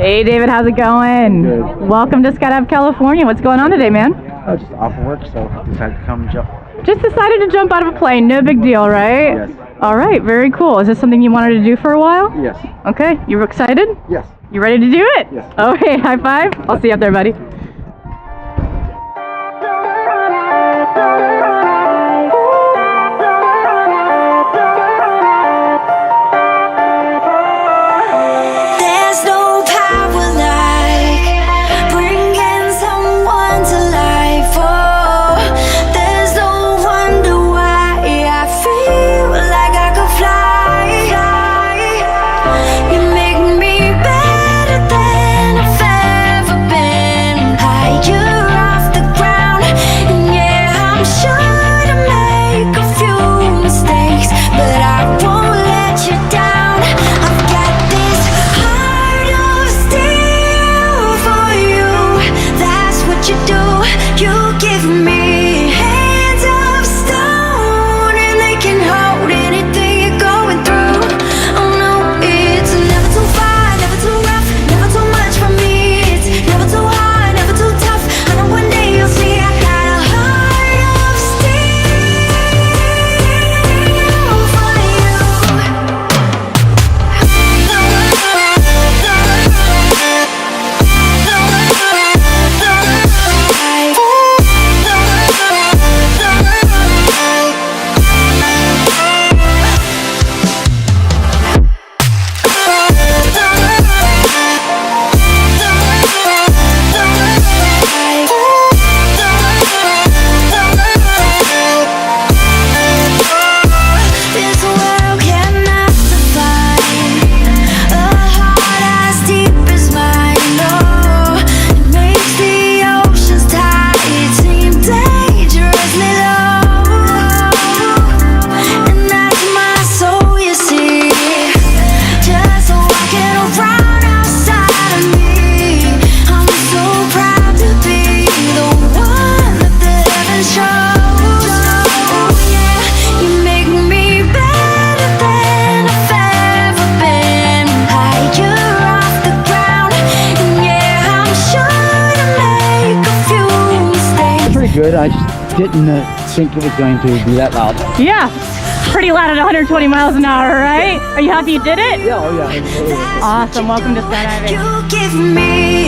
Hey David, how's it going? Good. Welcome to Skydive California. What's going on today, man? I was just off of work, so decided to come jump. Just decided to jump out of a plane. No big deal, right? Yes. All right, very cool. Is this something you wanted to do for a while? Yes. Okay, you excited? Yes. You ready to do it? Yes. Okay, high five. I'll see you up there, buddy. Good. I just didn't think it was going to be that loud. Yeah, pretty loud at 120 miles an hour, right? Are you happy you did it? Yeah, oh yeah. Awesome. Welcome to skydiving. You give me